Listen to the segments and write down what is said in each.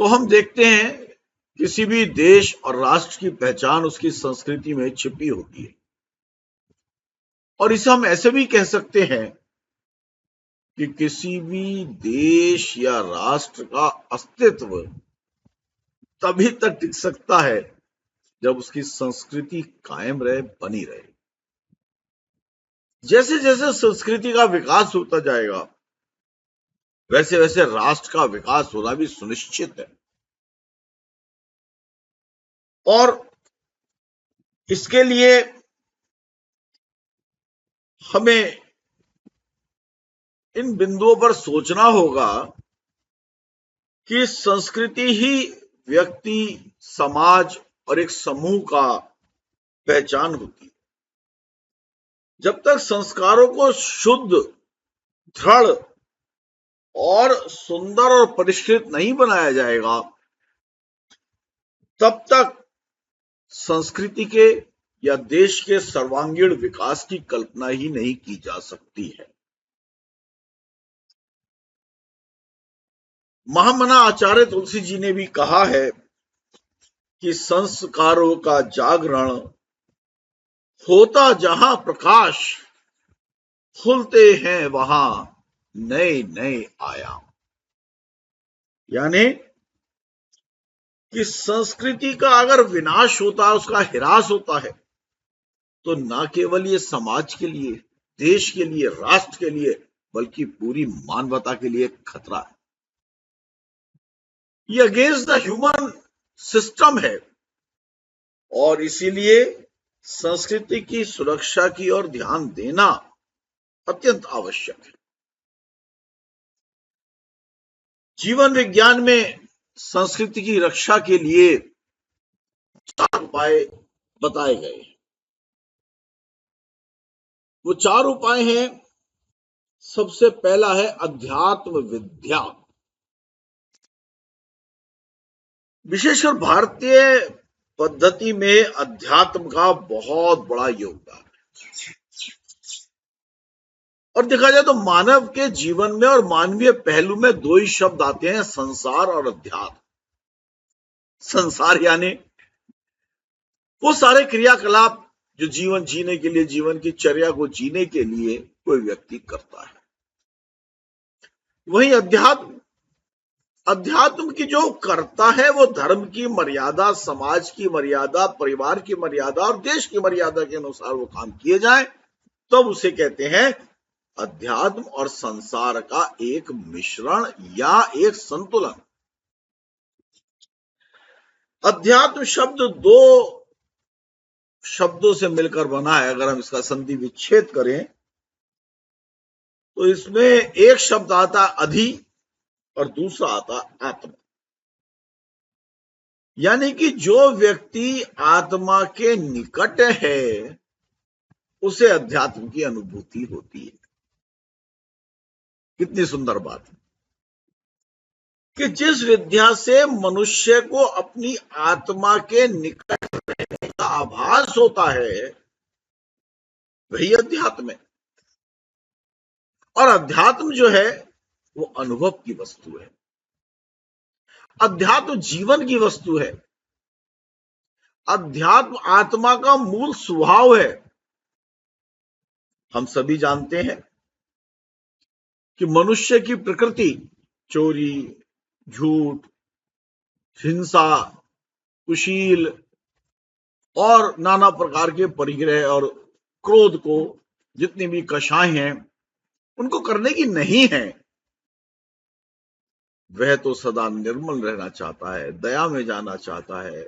तो हम देखते हैं किसी भी देश और राष्ट्र की पहचान उसकी संस्कृति में छिपी होती है। और इसे हम ऐसे भी कह सकते हैं कि किसी भी देश या राष्ट्र का अस्तित्व तभी तक टिक सकता है जब उसकी संस्कृति कायम रहे, बनी रहे। जैसे जैसे संस्कृति का विकास होता जाएगा, वैसे वैसे राष्ट्र का विकास होना भी सुनिश्चित है। और इसके लिए हमें इन बिंदुओं पर सोचना होगा कि संस्कृति ही व्यक्ति, समाज और एक समूह का पहचान होती है। जब तक संस्कारों को शुद्ध, दृढ़ और सुंदर और परिष्कृत नहीं बनाया जाएगा, तब तक संस्कृति के या देश के सर्वांगीण विकास की कल्पना ही नहीं की जा सकती है। महामना आचार्य तुलसी जी ने भी कहा है कि संस्कारों का जागरण होता जहां प्रकाश, खुलते हैं वहां नए नए आयाम। यानी कि संस्कृति का अगर विनाश होता है, उसका ह्रास होता है, तो ना केवल ये समाज के लिए, देश के लिए, राष्ट्र के लिए, बल्कि पूरी मानवता के लिए खतरा है। ये अगेंस्ट द ह्यूमन सिस्टम है और इसीलिए संस्कृति की सुरक्षा की ओर ध्यान देना अत्यंत आवश्यक है। जीवन विज्ञान में संस्कृति की रक्षा के लिए 4 उपाय बताए गए। वो 4 उपाय हैं। सबसे पहला है अध्यात्म विद्या। विशेषकर भारतीय पद्धति में अध्यात्म का बहुत बड़ा योगदान है। और देखा जाए तो मानव के जीवन में और मानवीय पहलू में 2 ही शब्द आते हैं, संसार और अध्यात्म। संसार यानी वो सारे क्रियाकलाप जो जीवन जीने के लिए, जीवन की चर्या को जीने के लिए कोई व्यक्ति करता है। वहीं अध्यात्म, अध्यात्म की जो करता है वो धर्म की मर्यादा, समाज की मर्यादा, परिवार की मर्यादा और देश की मर्यादा के अनुसार वो काम किए जाए, तब उसे कहते हैं अध्यात्म और संसार का एक मिश्रण या एक संतुलन। अध्यात्म शब्द 2 शब्दों से मिलकर बना है। अगर हम इसका संधि विच्छेद करें तो इसमें एक शब्द आता अधि और दूसरा आता आत्मा। यानी कि जो व्यक्ति आत्मा के निकट है उसे अध्यात्म की अनुभूति होती है। कितनी सुंदर बात है कि जिस विद्या से मनुष्य को अपनी आत्मा के निकट रहने का आभास होता है वही अध्यात्म है। और अध्यात्म जो है वो अनुभव की वस्तु है। अध्यात्म जीवन की वस्तु है। अध्यात्म आत्मा का मूल स्वभाव है। हम सभी जानते हैं कि मनुष्य की प्रकृति चोरी, झूठ, हिंसा, कुशील और नाना प्रकार के परिग्रह और क्रोध को, जितनी भी कषाएं हैं, उनको करने की नहीं है। वह तो सदा निर्मल रहना चाहता है, दया में जाना चाहता है,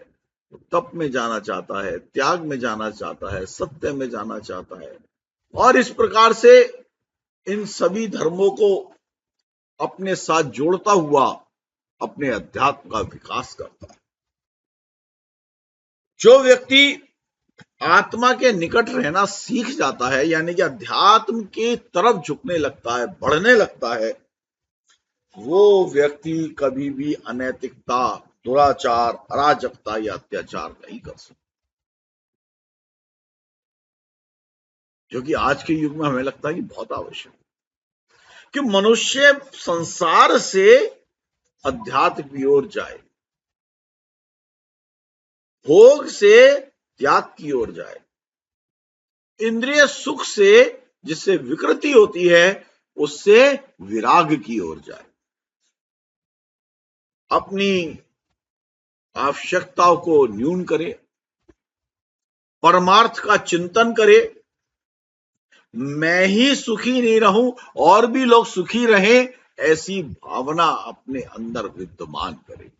तप में जाना चाहता है, त्याग में जाना चाहता है, सत्य में जाना चाहता है। और इस प्रकार से इन सभी धर्मों को अपने साथ जोड़ता हुआ अपने अध्यात्म का विकास करता है। जो व्यक्ति आत्मा के निकट रहना सीख जाता है, यानी कि अध्यात्म की तरफ झुकने लगता है, बढ़ने लगता है, वो व्यक्ति कभी भी अनैतिकता, दुराचार, अराजकता या अत्याचार नहीं कर सकता। जो कि आज के युग में हमें लगता है कि बहुत आवश्यक है कि मनुष्य संसार से अध्यात्म की ओर जाए, भोग से त्याग की ओर जाए, इंद्रिय सुख से जिससे विकृति होती है उससे विराग की ओर जाए, अपनी आवश्यकताओं को न्यून करे, परमार्थ का चिंतन करे, मैं ही सुखी नहीं रहूं और भी लोग सुखी रहें, ऐसी भावना अपने अंदर विद्यमान करे।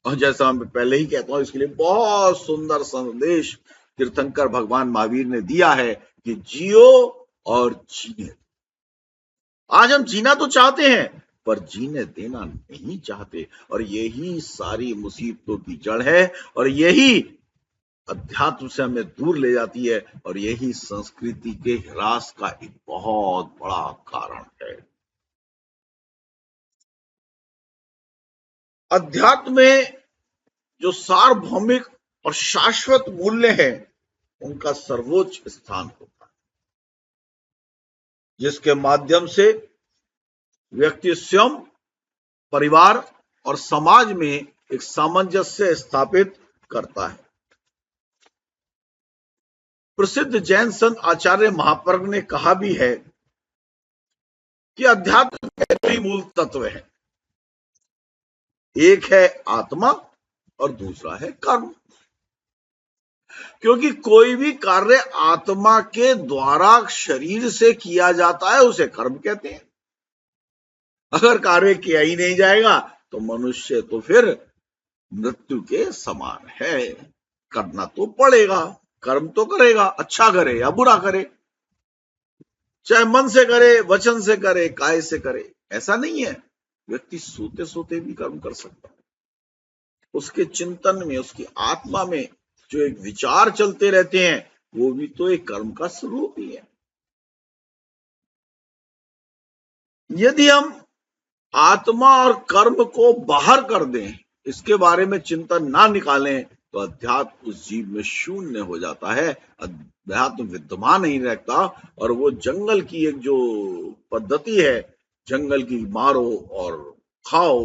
और जैसा मैं पहले ही कहता हूं, इसके लिए बहुत सुंदर संदेश तीर्थंकर भगवान महावीर ने दिया है कि जियो और जीने। आज हम जीना तो चाहते हैं पर जीने देना नहीं चाहते, और यही सारी मुसीबतों की जड़ है, और यही अध्यात्म से हमें दूर ले जाती है, और यही संस्कृति के ह्रास का एक बहुत बड़ा कारण है। अध्यात्म में जो सार्वभौमिक और शाश्वत मूल्य हैं उनका सर्वोच्च स्थान होता है, जिसके माध्यम से व्यक्ति स्वयं, परिवार और समाज में एक सामंजस्य स्थापित करता है। प्रसिद्ध जैन संत आचार्य महापर्ग ने कहा भी है कि अध्यात्म के दो ही मूल तत्व है, एक है आत्मा और दूसरा है कर्म। क्योंकि कोई भी कार्य आत्मा के द्वारा शरीर से किया जाता है उसे कर्म कहते हैं। अगर कार्य किया ही नहीं जाएगा तो मनुष्य तो फिर मृत्यु के समान है। करना तो पड़ेगा, कर्म तो करेगा, अच्छा करे या बुरा करे, चाहे मन से करे, वचन से करे, काय से करे, ऐसा नहीं है। व्यक्ति सोते सोते भी कर्म कर सकता है। उसके चिंतन में, उसकी आत्मा में जो एक विचार चलते रहते हैं वो भी तो एक कर्म का स्वरूप ही है। यदि हम आत्मा और कर्म को बाहर कर दें, इसके बारे में चिंतन ना निकालें, तो अध्यात्म उस जीव में शून्य हो जाता है, अध्यात्म विद्यमान नहीं रहता, और वो जंगल की एक जो पद्धति है, जंगल की मारो और खाओ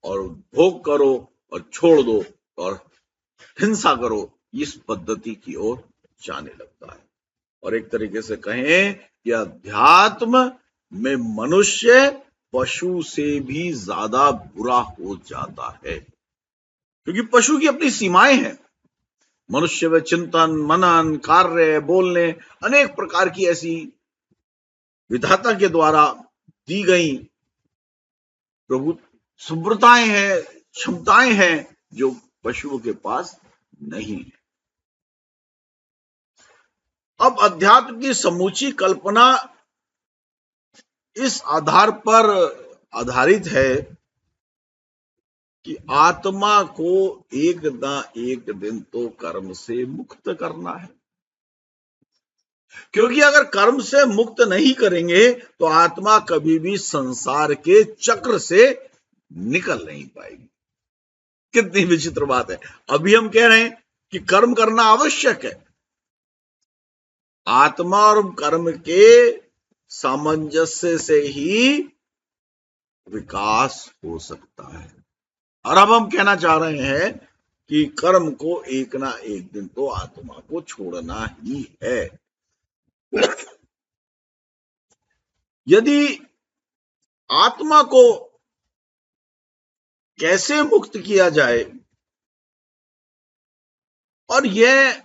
और भोग करो और छोड़ दो और हिंसा करो, इस पद्धति की ओर जाने लगता है। और एक तरीके से कहें कि अध्यात्म में मनुष्य पशु से भी ज्यादा बुरा हो जाता है, क्योंकि पशु की अपनी सीमाएं हैं। मनुष्य व चिंतन, मनन, कार्य, बोलने, अनेक प्रकार की ऐसी विधाता के द्वारा दी गई प्रभु सुब्रताएं हैं, क्षमताएं हैं जो पशुओं के पास नहीं है। अब अध्यात्म की समूची कल्पना इस आधार पर आधारित है कि आत्मा को एक ना एक दिन तो कर्म से मुक्त करना है, क्योंकि अगर कर्म से मुक्त नहीं करेंगे तो आत्मा कभी भी संसार के चक्र से निकल नहीं पाएगी। कितनी विचित्र बात है। अभी हम कह रहे हैं कि कर्म करना आवश्यक है, आत्मा और कर्म के सामंजस्य से ही विकास हो सकता है। और अब हम कहना चाह रहे हैं कि कर्म को एक ना एक दिन तो आत्मा को छोड़ना ही है। यदि आत्मा को कैसे मुक्त किया जाए, और यह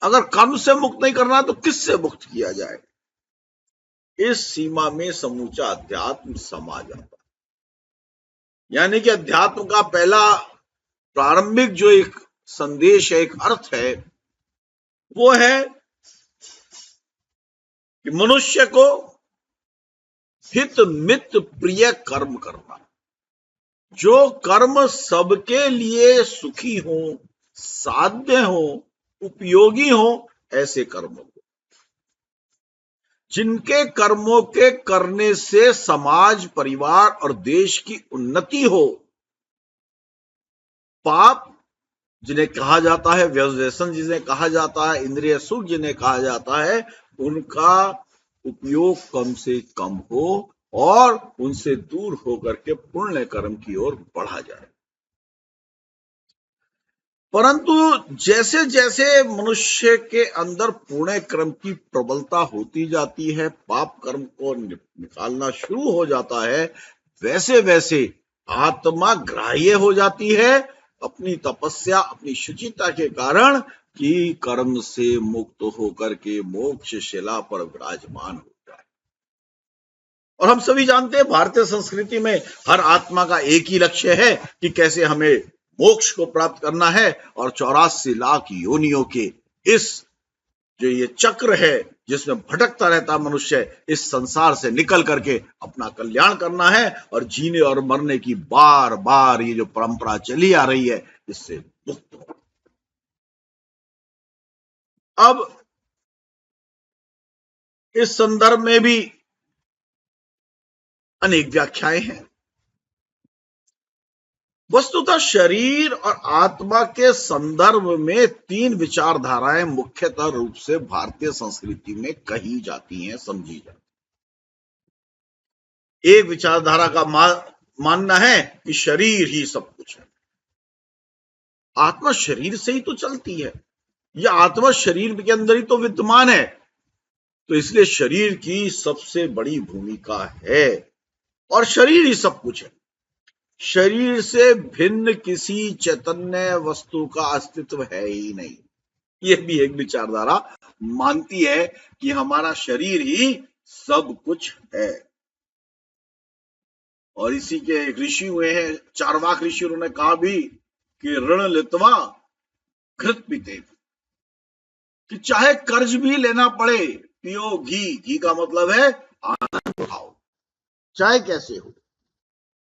अगर कर्म से मुक्त नहीं करना तो किससे मुक्त किया जाए, इस सीमा में समूचा अध्यात्म समा जाता है। यानी कि अध्यात्म का पहला प्रारंभिक जो एक संदेश है, एक अर्थ है, वो है कि मनुष्य को हित मित प्रिय कर्म करना, जो कर्म सबके लिए सुखी हो, साध्य हो, उपयोगी हो, ऐसे कर्मों को, जिनके कर्मों के करने से समाज, परिवार और देश की उन्नति हो। पाप जिन्हें कहा जाता है, व्यसन जिन्हें कहा जाता है, इंद्रिय सुख जिन्हें कहा जाता है, उनका उपयोग कम से कम हो और उनसे दूर होकर के पुण्य कर्म की ओर बढ़ा जाए। परंतु जैसे जैसे मनुष्य के अंदर पुण्य कर्म की प्रबलता होती जाती है, पाप कर्म को निकालना शुरू हो जाता है, वैसे वैसे आत्मा ग्राह्य हो जाती है अपनी तपस्या, अपनी शुचिता के कारण, कि कर्म से मुक्त होकर के मोक्ष शिला पर विराजमान हो जाए। और हम सभी जानते हैं भारतीय संस्कृति में हर आत्मा का एक ही लक्ष्य है कि कैसे हमें मोक्ष को प्राप्त करना है, और 84 लाख योनियों के इस जो ये चक्र है जिसमें भटकता रहता मनुष्य, इस संसार से निकल करके अपना कल्याण करना है और जीने और मरने की बार बार ये जो परंपरा चली आ रही है इससे मुक्त हो। अब इस संदर्भ में भी अनेक व्याख्याएं हैं। वस्तुतः शरीर और आत्मा के संदर्भ में 3 विचारधाराएं मुख्यतः रूप से भारतीय संस्कृति में कही जाती हैं, समझी जाती। एक विचारधारा का मानना है कि शरीर ही सब कुछ है, आत्मा शरीर से ही तो चलती है, यह आत्मा शरीर के अंदर ही तो विद्यमान है, तो इसलिए शरीर की सबसे बड़ी भूमिका है और शरीर ही सब कुछ है। शरीर से भिन्न किसी चैतन्य वस्तु का अस्तित्व है ही नहीं। यह भी एक विचारधारा मानती है कि हमारा शरीर ही सब कुछ है। और इसी के एक ऋषि हुए हैं, चार्वाक ऋषि, उन्होंने कहा भी कि ऋण लित्वा घृत पीते, कि चाहे कर्ज भी लेना पड़े, पियो घी। घी का मतलब है आनंद भाव, चाहे कैसे हो।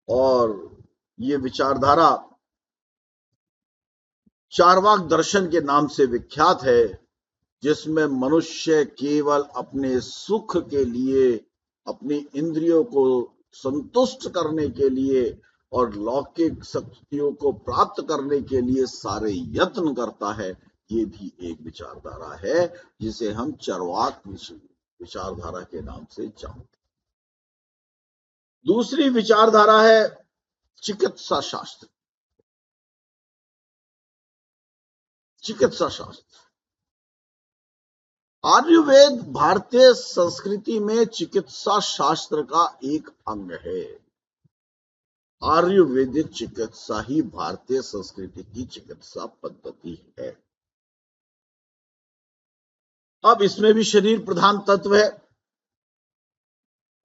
और ये विचारधारा चार्वाक दर्शन के नाम से विख्यात है, जिसमें मनुष्य केवल अपने सुख के लिए, अपनी इंद्रियों को संतुष्ट करने के लिए और लौकिक शक्तियों को प्राप्त करने के लिए सारे यत्न करता है। ये भी एक विचारधारा है जिसे हम चार्वाक विचारधारा के नाम से जानते। दूसरी विचारधारा है चिकित्सा शास्त्र। चिकित्सा शास्त्र, आयुर्वेद भारतीय संस्कृति में चिकित्सा शास्त्र का एक अंग है। आयुर्वेदिक चिकित्सा ही भारतीय संस्कृति की चिकित्सा पद्धति है। अब इसमें भी शरीर प्रधान तत्व है,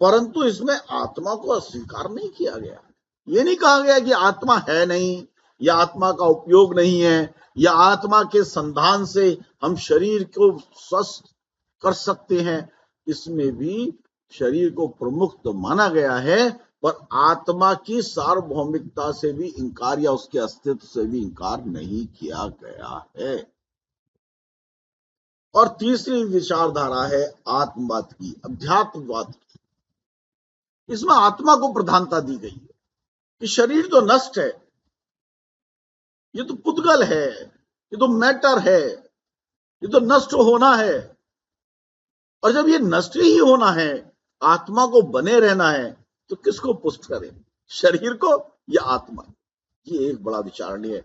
परंतु इसमें आत्मा को अस्वीकार नहीं किया गया। ये नहीं कहा गया कि आत्मा है नहीं, या आत्मा का उपयोग नहीं है, या आत्मा के संधान से हम शरीर को स्वस्थ कर सकते हैं। इसमें भी शरीर को प्रमुख तो माना गया है, पर आत्मा की सार्वभौमिकता से भी इंकार या उसके अस्तित्व से भी इंकार नहीं किया गया है। और तीसरी विचारधारा है आत्मवाद की, अध्यात्मवाद की। इसमें आत्मा को प्रधानता दी गई है कि शरीर तो नष्ट है, ये तो पुद्गल है, ये तो मैटर है, ये तो नष्ट होना है। और जब ये नष्ट ही होना है, आत्मा को बने रहना है, तो किसको पुष्ट करें, शरीर को या आत्मा? ये एक बड़ा विचारणीय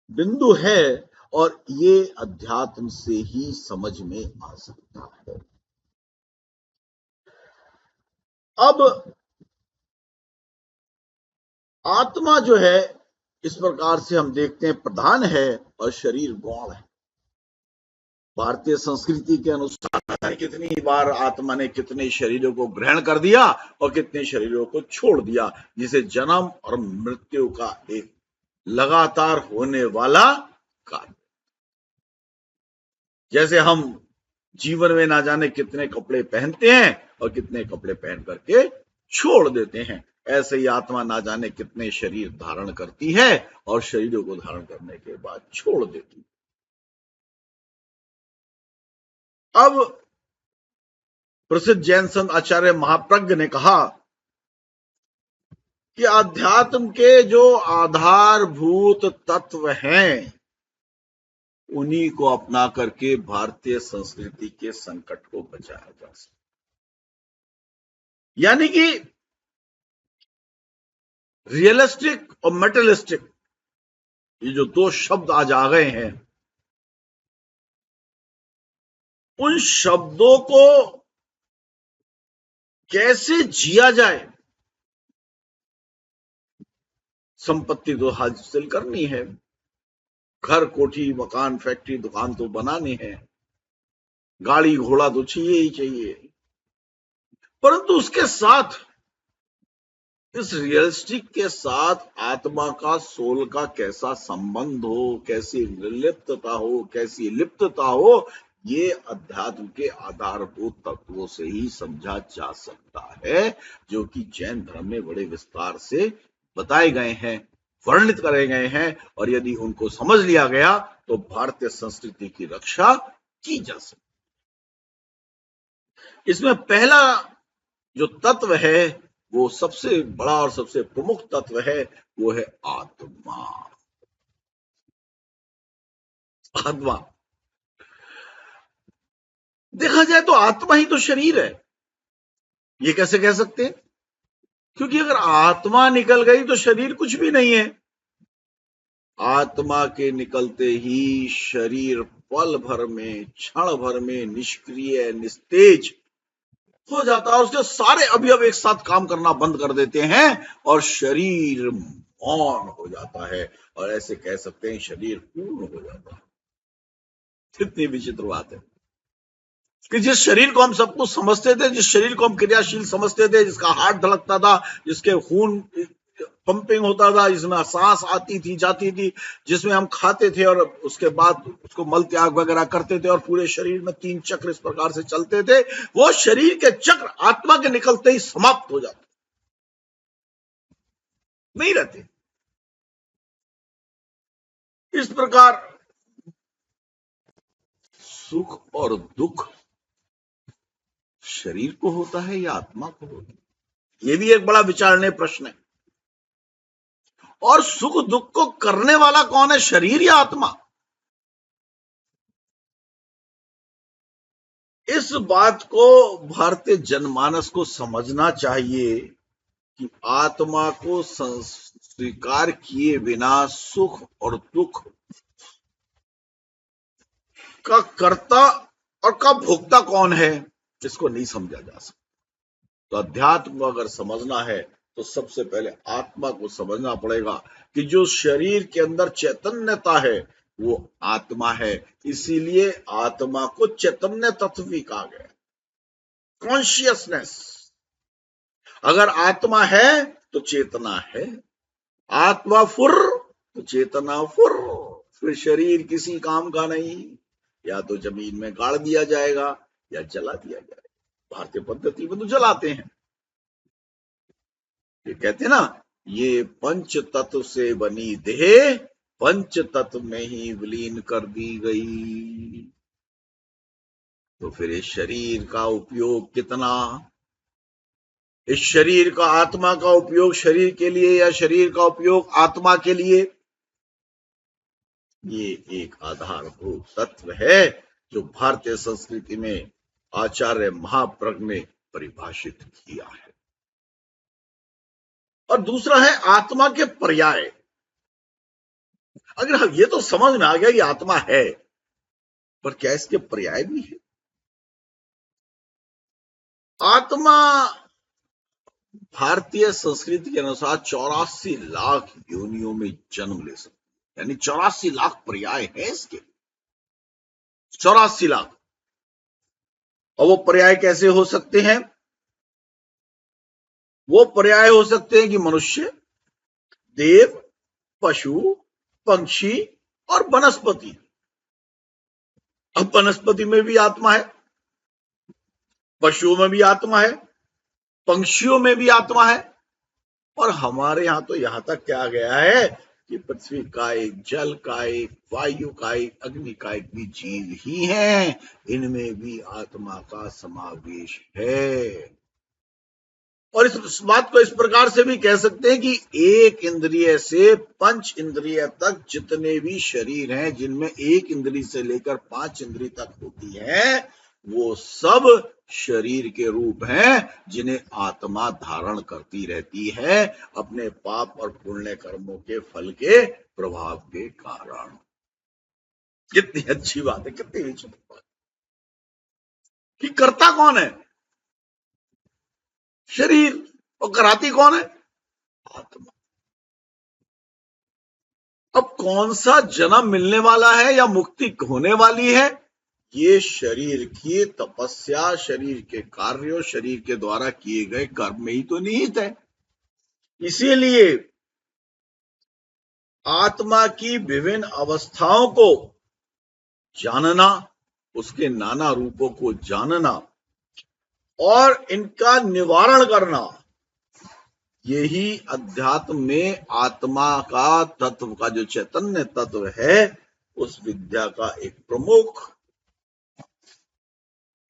बिंदु है और ये अध्यात्म से ही समझ में आ सकता है। अब आत्मा जो है इस प्रकार से हम देखते हैं प्रधान है और शरीर गौण है। भारतीय संस्कृति के अनुसार कितनी बार आत्मा ने कितने शरीरों को ग्रहण कर दिया और कितने शरीरों को छोड़ दिया, जिसे जन्म और मृत्यु का एक लगातार होने वाला कार्य। जैसे हम जीवन में ना जाने कितने कपड़े पहनते हैं और कितने कपड़े पहन करके छोड़ देते हैं, ऐसे ही आत्मा ना जाने कितने शरीर धारण करती है और शरीरों को धारण करने के बाद छोड़ देती है। अब प्रसिद्ध जैन संत आचार्य महाप्रज्ञ ने कहा कि अध्यात्म के जो आधारभूत तत्व हैं, उन्हीं को अपना करके भारतीय संस्कृति के संकट को बचाया जा सकता। यानी कि रियलिस्टिक और मेटलिस्टिक, ये जो दो शब्द आज आ गए हैं, उन शब्दों को कैसे जिया जाए। संपत्ति तो हासिल करनी है, घर कोठी मकान फैक्ट्री दुकान तो बनाने हैं, गाड़ी घोड़ा तो चाहिए ही चाहिए, परंतु उसके साथ, इस रियलिस्टिक के साथ आत्मा का, सोल का कैसा संबंध हो, कैसी निर्लिप्तता हो, कैसी लिप्तता हो, ये अध्यात्म के आधारभूत तत्वों से ही समझा जा सकता है, जो कि जैन धर्म में बड़े विस्तार से बताए गए हैं, वर्णित करे गए हैं, और यदि उनको समझ लिया गया तो भारतीय संस्कृति की रक्षा की जा सकती। इसमें पहला जो तत्व है, वो सबसे बड़ा और सबसे प्रमुख तत्व है, वो है आत्मा। आत्मा देखा जाए तो आत्मा ही तो शरीर है, ये कैसे कह सकते हैं? क्योंकि अगर आत्मा निकल गई तो शरीर कुछ भी नहीं है। आत्मा के निकलते ही शरीर पल भर में, क्षण भर में निष्क्रिय, निस्तेज हो जाता है, और उसके सारे अवयव एक साथ काम करना बंद कर देते हैं और शरीर मौन हो जाता है, और ऐसे कह सकते हैं शरीर पूर्ण हो जाता है। कितनी विचित्र बात है कि जिस शरीर को हम सब कुछ समझते थे, जिस शरीर को हम क्रियाशील समझते थे, जिसका हार्ट धड़कता था, जिसके खून पंपिंग होता था, जिसमें सांस आती थी जाती थी, जिसमें हम खाते थे और उसके बाद उसको मल त्याग वगैरह करते थे, और पूरे शरीर में 3 चक्र इस प्रकार से चलते थे, वो शरीर के चक्र आत्मा के निकलते ही समाप्त हो जाते, नहीं रहते। इस प्रकार सुख और दुख शरीर को होता है या आत्मा को होता है, ये भी एक बड़ा विचारणीय प्रश्न है। और सुख दुख को करने वाला कौन है, शरीर या आत्मा? इस बात को भारतीय जनमानस को समझना चाहिए कि आत्मा को स्वीकार किए बिना सुख और दुख का कर्ता और का भोक्ता कौन है, इसको नहीं समझा जा सकता। तो अध्यात्म को अगर समझना है तो सबसे पहले आत्मा को समझना पड़ेगा कि जो शरीर के अंदर चैतन्यता है वो आत्मा है, इसीलिए आत्मा को चैतन्य तत्व भी कहा गया, कॉन्शियसनेस। अगर आत्मा है तो चेतना है, आत्मा फुर तो चेतना फुर, फिर शरीर किसी काम का नहीं, या तो जमीन में गाड़ दिया जाएगा या जला दिया जाएगा। भारतीय पद्धति में तो जलाते हैं, ये कहते हैं ना, ये पंच तत्व से बनी देह पंच तत्व में ही विलीन कर दी गई। तो फिर इस शरीर का उपयोग कितना, इस शरीर का, आत्मा का उपयोग शरीर के लिए या शरीर का उपयोग आत्मा के लिए, ये एक आधारभूत तत्व है जो भारतीय संस्कृति में आचार्य महाप्रज्ञ ने परिभाषित किया है। और दूसरा है आत्मा के पर्याय। अगर ये तो समझ में आ गया कि आत्मा है, पर क्या इसके पर्याय भी है? आत्मा भारतीय संस्कृति के अनुसार 84 लाख योनियों में जन्म ले सकती है, यानी 84 लाख पर्याय है इसके, 84 लाख। और वो पर्याय कैसे हो सकते हैं? वो पर्याय हो सकते हैं कि मनुष्य, देव, पशु, पक्षी और वनस्पति। अब वनस्पति में भी आत्मा है, पशुओं में भी आत्मा है, पंक्षियों में भी आत्मा है, और हमारे यहां तो यहां तक क्या गया है कि पृथ्वी का एक, जल का एक, वायु का एक, अग्नि का एक भी जीव ही है, इनमें भी आत्मा का समावेश है। और इस बात को इस प्रकार से भी कह सकते हैं कि एक इंद्रिय से 5 इंद्रिय तक जितने भी शरीर हैं, जिनमें एक इंद्रिय से लेकर 5 इंद्रिय तक होती है, वो सब शरीर के रूप हैं जिन्हें आत्मा धारण करती रहती है अपने पाप और पुण्य कर्मों के फल के प्रभाव के कारण। कितनी अच्छी बात है, कितनी विचित्र बात कि करता कौन है? शरीर। और कराती कौन है? आत्मा। अब कौन सा जन्म मिलने वाला है या मुक्ति होने वाली है, ये शरीर की तपस्या, शरीर के कार्यों, शरीर के द्वारा किए गए कर्म में ही तो निहित है। इसीलिए आत्मा की विभिन्न अवस्थाओं को जानना, उसके नाना रूपों को जानना और इनका निवारण करना, यही अध्यात्म में आत्मा का तत्व का जो चैतन्य तत्व है उस विद्या का एक प्रमुख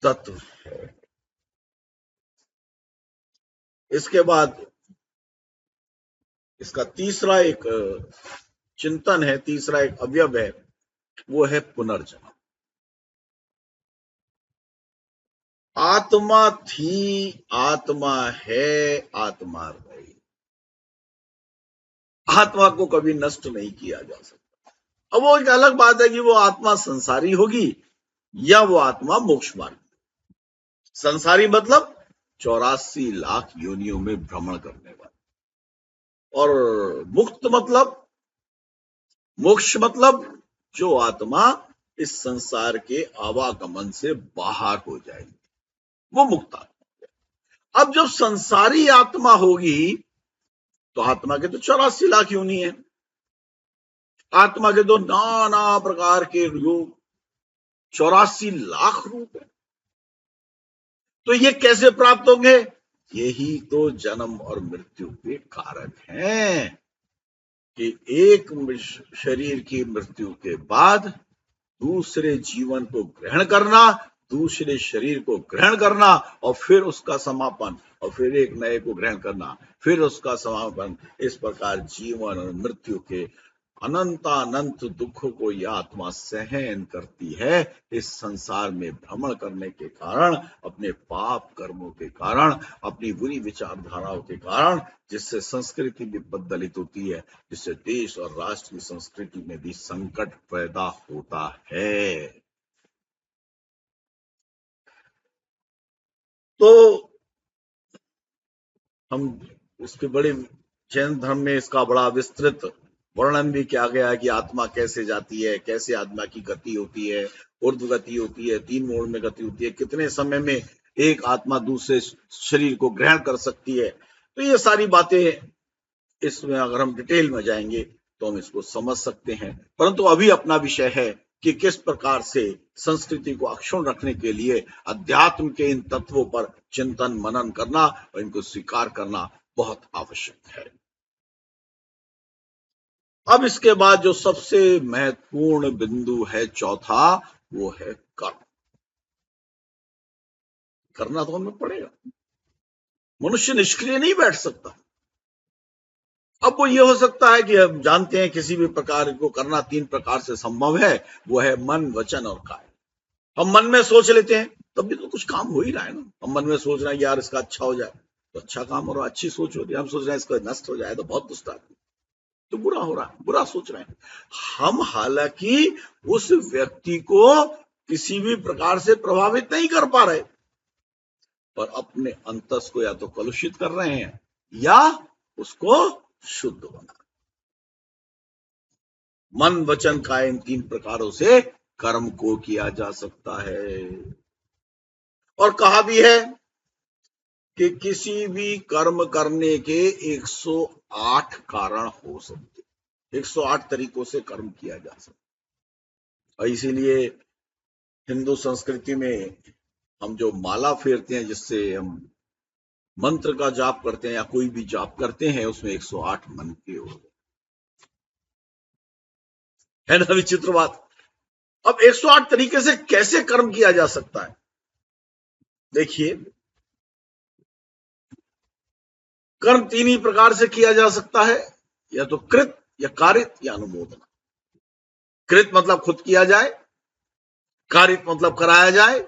तत्व है। इसके बाद इसका तीसरा एक चिंतन है, तीसरा एक अवयव है, वो है पुनर्जन्म। आत्मा थी, आत्मा है, आत्मा रही। आत्मा को कभी नष्ट नहीं किया जा सकता। अब वो एक अलग बात है कि वो आत्मा संसारी होगी या वो आत्मा मोक्ष मार्ग। संसारी मतलब 84 लाख योनियों में भ्रमण करने वाला, और मुक्त मतलब, मोक्ष मतलब जो आत्मा इस संसार के आवागमन से बाहर हो जाएगी, वो मुक्त आत्मा। अब जब संसारी आत्मा होगी तो आत्मा के तो 84 लाख योनि है, आत्मा के तो नाना प्रकार के रूप, 84 लाख रूप है। तो ये कैसे प्राप्त होंगे? यही तो जन्म और मृत्यु के कारक हैं कि एक शरीर की मृत्यु के बाद दूसरे जीवन को ग्रहण करना, दूसरे शरीर को ग्रहण करना और फिर उसका समापन, और फिर एक नए को ग्रहण करना, फिर उसका समापन। इस प्रकार जीवन और मृत्यु के अनंतानंत दुखों को यह आत्मा सहन करती है इस संसार में भ्रमण करने के कारण, अपने पाप कर्मों के कारण, अपनी बुरी विचारधाराओं के कारण, जिससे संस्कृति भी बदलित होती है, जिससे देश और राष्ट्र की संस्कृति में भी संकट पैदा होता है। तो हम उसके बड़े, जैन धर्म में इसका बड़ा विस्तृत वर्णन भी किया गया है कि आत्मा कैसे जाती है, कैसे आत्मा की गति होती है, ऊर्ध्व गति होती है, 3 मोड में गति होती है, कितने समय में एक आत्मा दूसरे शरीर को ग्रहण कर सकती है। तो ये सारी बातें, इसमें अगर हम डिटेल में जाएंगे तो हम इसको समझ सकते हैं, परंतु अभी अपना विषय है कि किस प्रकार से संस्कृति को अक्षुण्ण रखने के लिए अध्यात्म के इन तत्वों पर चिंतन मनन करना और इनको स्वीकार करना बहुत आवश्यक है। अब इसके बाद जो सबसे महत्वपूर्ण बिंदु है चौथा, वो है कर्म। करना तो हमें पड़ेगा, मनुष्य निष्क्रिय नहीं बैठ सकता। अब वो ये हो सकता है कि हम जानते हैं किसी भी प्रकार को करना 3 प्रकार से संभव है, वो है मन, वचन और काय। हम मन में सोच लेते हैं तब भी तो कुछ काम हो ही रहा है ना। हम मन में सोच रहे हैं यार इसका अच्छा हो जाए तो अच्छा काम हो रहा है, अच्छी सोच होती है। हम सोच रहे हैं इसका नष्ट हो जाए तो बहुत दुष्ट तो बुरा हो रहा है, बुरा सोच रहे हैं हम। हालांकि उस व्यक्ति को किसी भी प्रकार से प्रभावित नहीं कर पा रहे, पर अपने अंतस को या तो कलुषित कर रहे हैं या उसको शुद्ध बना। मन, वचन, काय, इन 3 प्रकारों से कर्म को किया जा सकता है। और कहा भी है कि किसी भी कर्म करने के 108 कारण हो सकते, 108 तरीकों से कर्म किया जा सकता। और इसीलिए हिंदू संस्कृति में हम जो माला फेरते हैं, जिससे हम मंत्र का जाप करते हैं या कोई भी जाप करते हैं, उसमें 108 मंत्र हो गए, है ना विचित्र बात। अब 108 तरीके से कैसे कर्म किया जा सकता है? देखिए, कर्म 3 ही प्रकार से किया जा सकता है, या तो कृत या कारित या अनुमोदन। कृत मतलब खुद किया जाए, कारित मतलब कराया जाए,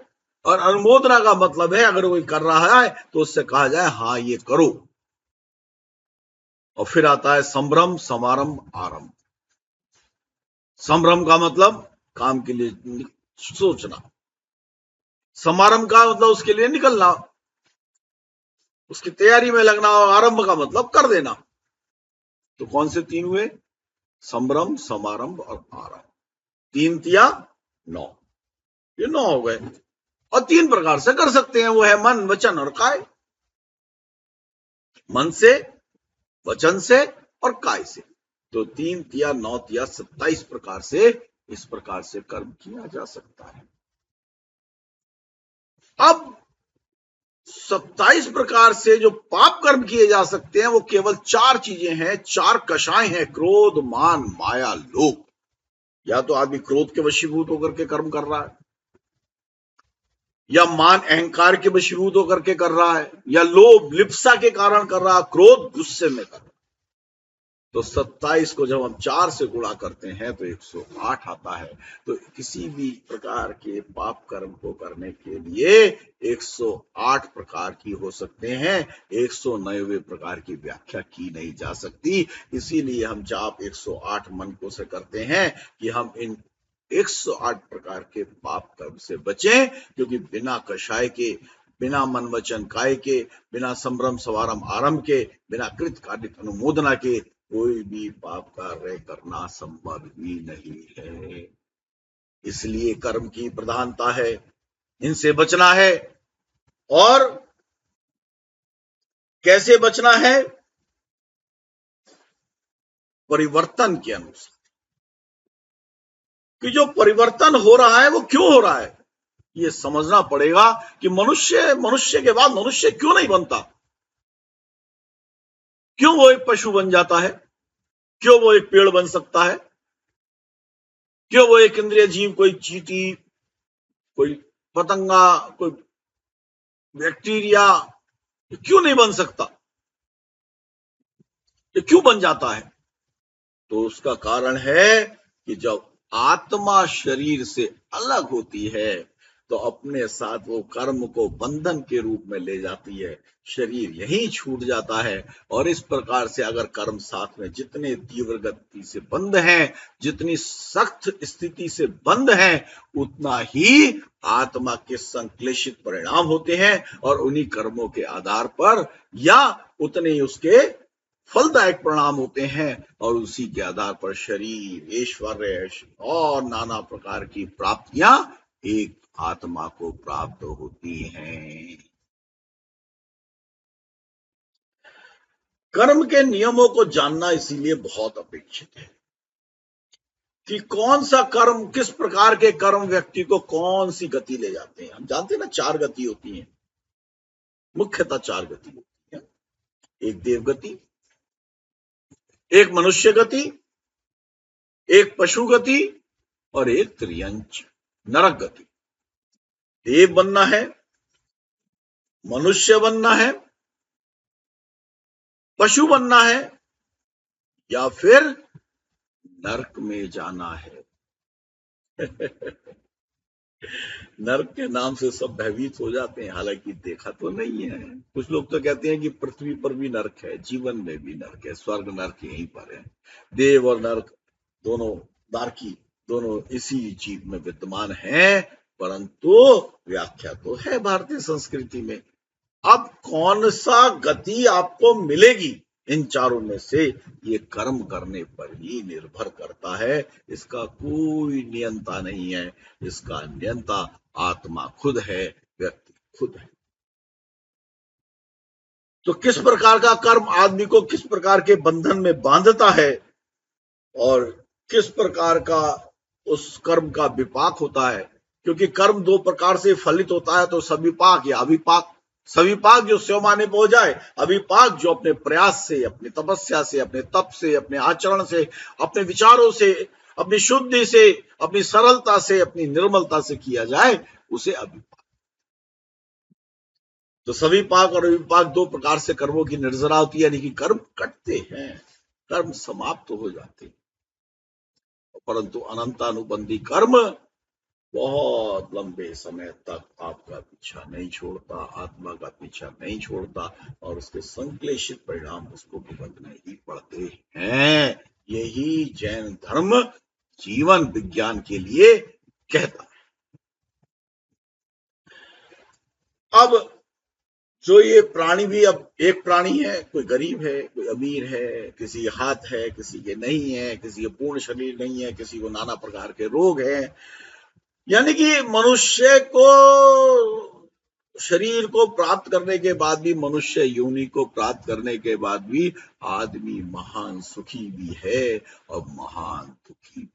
और अनुमोदना का मतलब है अगर कोई कर रहा है तो उससे कहा जाए हाँ ये करो। और फिर आता है संभ्रम समारंभ आरंभ। संभ्रम का मतलब काम के लिए सोचना, समारंभ का मतलब उसके लिए निकलना, उसकी तैयारी में लगना, और आरंभ का मतलब कर देना। तो कौन से तीन हुए? संभ्रम, समारंभ और आरंभ। 3 तिया 9, ये 9 हो गए। और 3 प्रकार से कर सकते हैं, वो है मन, वचन और काय। मन से, वचन से और काय से। तो 3 तिया 9 तिया 27 प्रकार से, इस प्रकार से कर्म किया जा सकता है। अब 27 प्रकार से जो पाप कर्म किए जा सकते हैं वो केवल 4 चीजें हैं, 4 कषाय हैं: क्रोध, मान, माया, लोभ। या तो आदमी क्रोध के वशीभूत होकर के कर्म कर रहा है, या मान अहंकार के वशीभूत होकर के कर रहा है, या लोभ लिप्सा के कारण कर रहा है, क्रोध गुस्से में कर रहा है। तो 27 को जब हम 4 से गुणा करते हैं तो 108 आता है। तो किसी भी प्रकार के पाप कर्म को करने के लिए 108 प्रकार की हो सकते हैं, 190 प्रकार की व्याख्या की नहीं जा सकती। इसीलिए हम जाप 108 मन को से करते हैं कि हम इन 108 प्रकार के पाप कर्म से बचें, क्योंकि बिना कषाय के, बिना मन वचन काय के, बिना संभ्रम समारंभ आरंभ के, बिना कृत कार्य अनुमोदना के कोई भी पाप कार्य करना संभव ही नहीं है। इसलिए कर्म की प्रधानता है, इनसे बचना है। और कैसे बचना है? परिवर्तन के अनुसार, कि जो परिवर्तन हो रहा है वो क्यों हो रहा है, ये समझना पड़ेगा कि मनुष्य के बाद मनुष्य क्यों नहीं बनता, क्यों वो एक पशु बन जाता है, क्यों वो एक पेड़ बन सकता है, क्यों वो एक इंद्रिय जीव, कोई चींटी, कोई पतंगा, कोई बैक्टीरिया क्यों नहीं बन सकता, ये क्यों बन जाता है? तो उसका कारण है कि जब आत्मा शरीर से अलग होती है तो अपने साथ वो कर्म को बंधन के रूप में ले जाती है, शरीर यहीं छूट जाता है। और इस प्रकार से अगर कर्म साथ में जितने तीव्र गति से बंद हैं, जितनी सख्त स्थिति से बंद हैं, उतना ही आत्मा के संक्लेशित परिणाम होते हैं, और उन्हीं कर्मों के आधार पर या उतने ही उसके फलदायक परिणाम होते हैं, और उसी के आधार पर शरीर, ऐश्वर्य और नाना प्रकार की प्राप्तियां एक आत्मा को प्राप्त होती हैं। कर्म के नियमों को जानना इसीलिए बहुत अपेक्षित है कि कौन सा कर्म, किस प्रकार के कर्म व्यक्ति को कौन सी गति ले जाते हैं। हम जानते हैं ना, 4 गति होती है, मुख्यतः 4 गति होती है। एक देव गति, एक मनुष्य गति, एक पशु गति और एक त्रियंच नरक गति। देव बनना है, मनुष्य बनना है, पशु बनना है, या फिर नरक में जाना है। नरक के नाम से सब भयभीत हो जाते हैं, हालांकि देखा तो नहीं है। कुछ लोग तो कहते हैं कि पृथ्वी पर भी नरक है, जीवन में भी नरक है, स्वर्ग नरक यहीं पर है। देव और नरक दोनों दार्की, दोनों इसी जीव में विद्यमान हैं, परंतु व्याख्या तो है भारतीय संस्कृति में। अब कौन सा गति आपको मिलेगी इन चारों में से, ये कर्म करने पर ही निर्भर करता है। इसका कोई नियंता नहीं है, इसका नियंता आत्मा खुद है, व्यक्ति खुद है। तो किस प्रकार का कर्म आदमी को किस प्रकार के बंधन में बांधता है, और किस प्रकार का उस कर्म का विपाक होता है, क्योंकि कर्म 2 प्रकार से फलित होता है, तो सविपाक या अविपाक। सविपाक जो स्योमाने पहुंच जाए, अविपाक जो अपने प्रयास से, अपनी तपस्या से, अपने तप से, अपने आचरण से, अपने विचारों से, अपनी शुद्धि से, अपनी सरलता से, अपनी निर्मलता से किया जाए, उसे अविपाक। तो सविपाक और अविपाक 2 प्रकार से कर्मों की निर्जरा होती है, यानी कि कर्म कटते हैं, कर्म समाप्त हो जाते हैं, परंतु अनंतानुबंधी कर्म बहुत लंबे समय तक आपका पीछा नहीं छोड़ता, आत्मा का पीछा नहीं छोड़ता, और उसके संश्लेषित परिणाम उसको भुगतने ही पड़ते हैं। यही जैन धर्म जीवन विज्ञान के लिए कहता है। अब जो ये प्राणी भी, अब एक प्राणी है, कोई गरीब है, कोई अमीर है, किसी के हाथ है, किसी के नहीं है, किसी के पूर्ण शरीर नहीं है, किसी को नाना प्रकार के रोग हैं। यानी कि मनुष्य को, शरीर को प्राप्त करने के बाद भी, मनुष्य योनि को प्राप्त करने के बाद भी आदमी महान सुखी भी है और महान दुखी भी।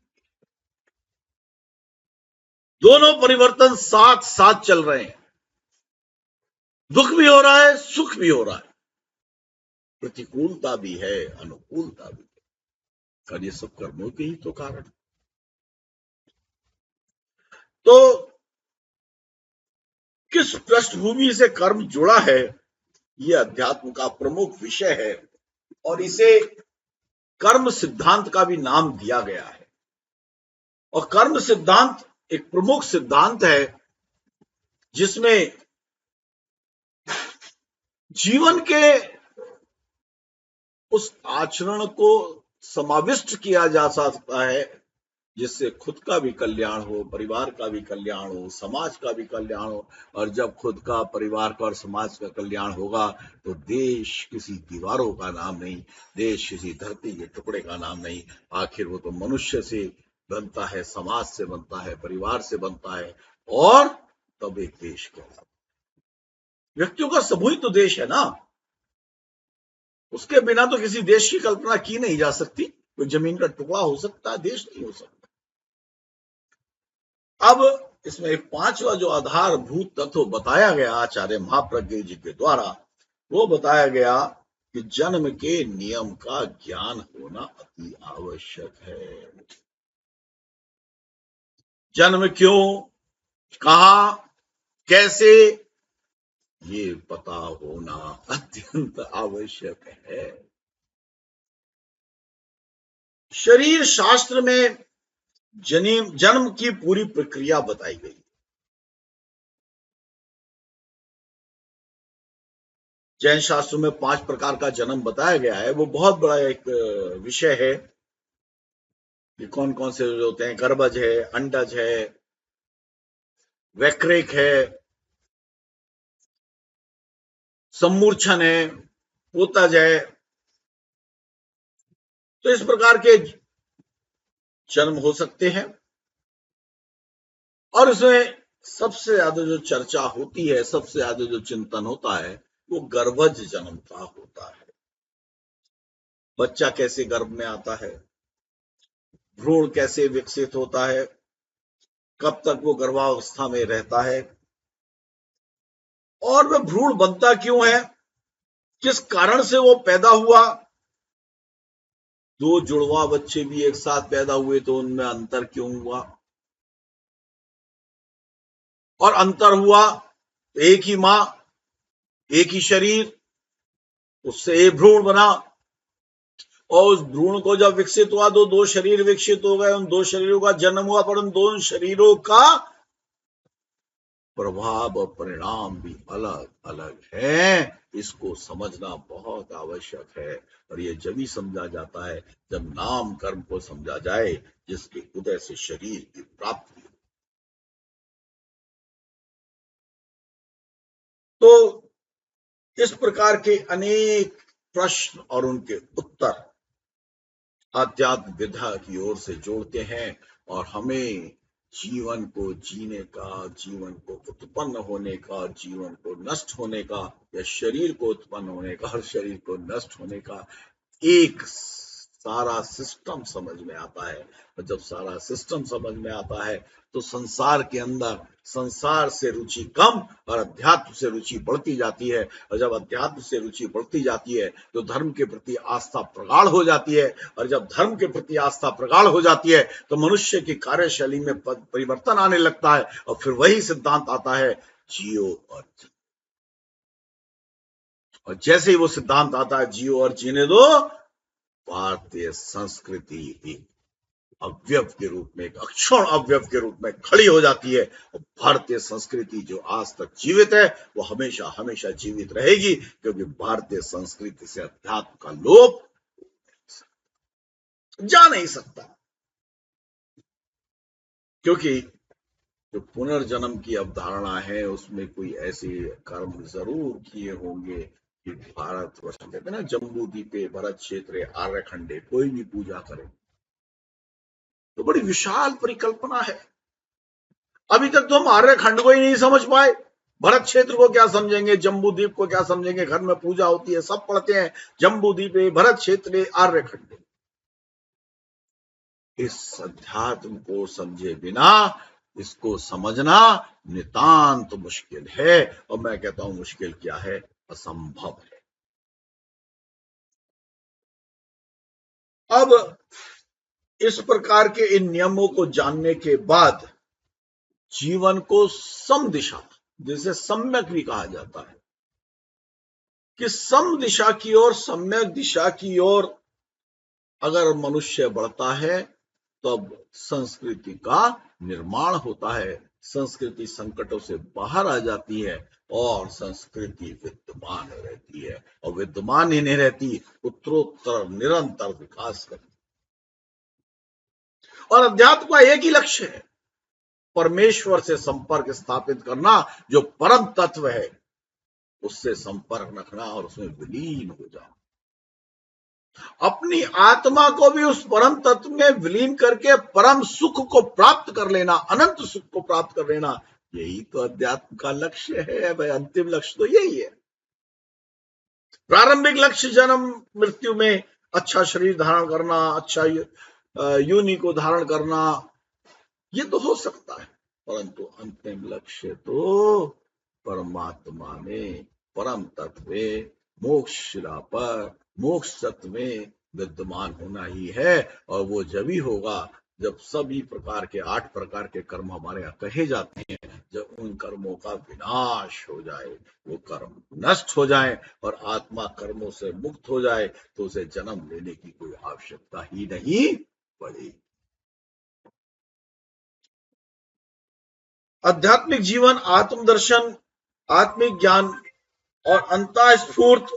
दोनों परिवर्तन साथ साथ चल रहे हैं। दुख भी हो रहा है, सुख भी हो रहा है, प्रतिकूलता भी है, अनुकूलता भी है, और ये सब कर्मों के ही तो कारण। तो किस पृष्ठभूमि से कर्म जुड़ा है, ये अध्यात्म का प्रमुख विषय है, और इसे कर्म सिद्धांत का भी नाम दिया गया है। और कर्म सिद्धांत एक प्रमुख सिद्धांत है जिसमें जीवन के उस आचरण को समाविष्ट किया जा सकता है जिससे खुद का भी कल्याण हो, परिवार का भी कल्याण हो, समाज का भी कल्याण हो। और जब खुद का, परिवार का और समाज का कल्याण होगा तो देश किसी दीवारों का नाम नहीं, देश किसी धरती के टुकड़े का नाम नहीं, आखिर वो तो मनुष्य से बनता है, समाज से बनता है, परिवार से बनता है, और तब एक देश कहलाता है। व्यक्तियों का समूह तो देश है ना, उसके बिना तो किसी देश की कल्पना की नहीं जा सकती। कोई जमीन का टुकड़ा हो सकता है, देश नहीं हो सकता। अब इसमें एक पांचवा जो आधारभूत तत्व बताया गया आचार्य महाप्रज्ञ जी के द्वारा, वो बताया गया कि जन्म के नियम का ज्ञान होना अति आवश्यक है। जन्म क्यों, कहां, कैसे, ये पता होना अत्यंत आवश्यक है। शरीर शास्त्र में जन्म की पूरी प्रक्रिया बताई गई। जैन शास्त्र में 5 प्रकार का जन्म बताया गया है। वो बहुत बड़ा एक विषय है कि कौन कौन से होते हैं। गर्भज है, अंडज है, वैक्रेक है, सम्मूर्छन है, पोतज है। तो इस प्रकार के जन्म हो सकते हैं, और उसमें सबसे ज्यादा जो चर्चा होती है, सबसे ज्यादा जो चिंतन होता है, वो गर्भज जन्म का होता है। बच्चा कैसे गर्भ में आता है, भ्रूण कैसे विकसित होता है, कब तक वो गर्भावस्था में रहता है, और वह भ्रूण बनता क्यों है, किस कारण से वो पैदा हुआ। दो जुड़वा बच्चे भी एक साथ पैदा हुए तो उनमें अंतर क्यों हुआ, और अंतर हुआ तो एक ही मां, एक ही शरीर, उससे एक भ्रूण बना, और उस भ्रूण को जब विकसित हुआ तो 2 शरीर विकसित हो गए, उन 2 शरीरों का जन्म हुआ, पर उन 2 शरीरों का प्रभाव और परिणाम भी अलग अलग है। इसको समझना बहुत आवश्यक है, और ये जब ही समझा जाता है जब नाम कर्म को समझा जाए, जिसके उदय से शरीर की प्राप्ति। तो इस प्रकार के अनेक प्रश्न और उनके उत्तर आध्यात्म विधा की ओर से जोड़ते हैं, और हमें जीवन को जीने का, जीवन को उत्पन्न होने का, जीवन को नष्ट होने का, या शरीर को उत्पन्न होने का और शरीर को नष्ट होने का एक सारा सिस्टम समझ में आता है। और जब सारा सिस्टम समझ में आता है तो संसार के अंदर संसार से रुचि कम और अध्यात्म से रुचि बढ़ती जाती है, और जब अध्यात्म से रुचि बढ़ती जाती है तो धर्म के प्रति आस्था प्रगाढ़ हो जाती है, और जब धर्म के प्रति आस्था प्रगाढ़ हो जाती है तो मनुष्य की कार्यशैली में परिवर्तन आने लगता है, और फिर वही सिद्धांत आता है, जियो और जीने। और जैसे ही वो सिद्धांत आता है, जियो और जीने दो, भारतीय संस्कृति ही अवयव के रूप में, एक अक्षण अवयव के रूप में खड़ी हो जाती है। और भारतीय संस्कृति जो आज तक जीवित है वो हमेशा हमेशा जीवित रहेगी, क्योंकि भारतीय संस्कृति से अध्यात्म का लोप जा नहीं सकता। क्योंकि जो पुनर्जन्म की अवधारणा है उसमें कोई ऐसे कर्म जरूर किए होंगे कि भारतवर्ष, कहते ना, जम्बू द्वीपे भरत क्षेत्रे आर्य खंडे, कोई भी पूजा करे तो बड़ी विशाल परिकल्पना है। अभी तक तो हम आर्य खंड को ही नहीं समझ पाए, भरत क्षेत्र को क्या समझेंगे, जम्बू द्वीप को क्या समझेंगे। घर में पूजा होती है, सब पढ़ते हैं जम्बू द्वीपे भरत क्षेत्रे आर्य खंडे। इस अध्यात्म को समझे बिना इसको समझना नितांत मुश्किल है। और मैं कहता हूं मुश्किल क्या है, असंभव है। अब इस प्रकार के इन नियमों को जानने के बाद जीवन को सम दिशा, जिसे सम्यक भी कहा जाता है, कि सम दिशा की ओर, सम्यक दिशा की ओर अगर मनुष्य बढ़ता है तब संस्कृति का निर्माण होता है, संस्कृति संकटों से बाहर आ जाती है और संस्कृति विद्यमान रहती है। और विद्यमान ही नहीं रहती, उत्तरोत्तर निरंतर विकास करती। और अध्यात्म का एक ही लक्ष्य है, परमेश्वर से संपर्क स्थापित करना। जो परम तत्व है उससे संपर्क रखना और उसमें विलीन हो जाना, अपनी आत्मा को भी उस परम तत्व में विलीन करके परम सुख को प्राप्त कर लेना, अनंत सुख को प्राप्त कर लेना। यही तो अध्यात्म का लक्ष्य है भाई। अंतिम लक्ष्य तो यही है। प्रारंभिक लक्ष्य जन्म मृत्यु में अच्छा शरीर धारण करना, अच्छा योनि को धारण करना, ये तो हो सकता है, परंतु अंतिम लक्ष्य तो परमात्मा में, परम तत्व में, मोक्षशिला पर, मोक्ष तत्व में विद्यमान होना ही है। और वो जब ही होगा जब सभी प्रकार के 8 प्रकार के कर्म हमारे यहाँ कहे जाते हैं, जब उन कर्मों का विनाश हो जाए, वो कर्म नष्ट हो जाए और आत्मा कर्मों से मुक्त हो जाए, तो उसे जन्म लेने की कोई आवश्यकता ही नहीं पड़ेगी। आध्यात्मिक जीवन, आत्मदर्शन, आत्मिक ज्ञान और अंतःस्फूर्त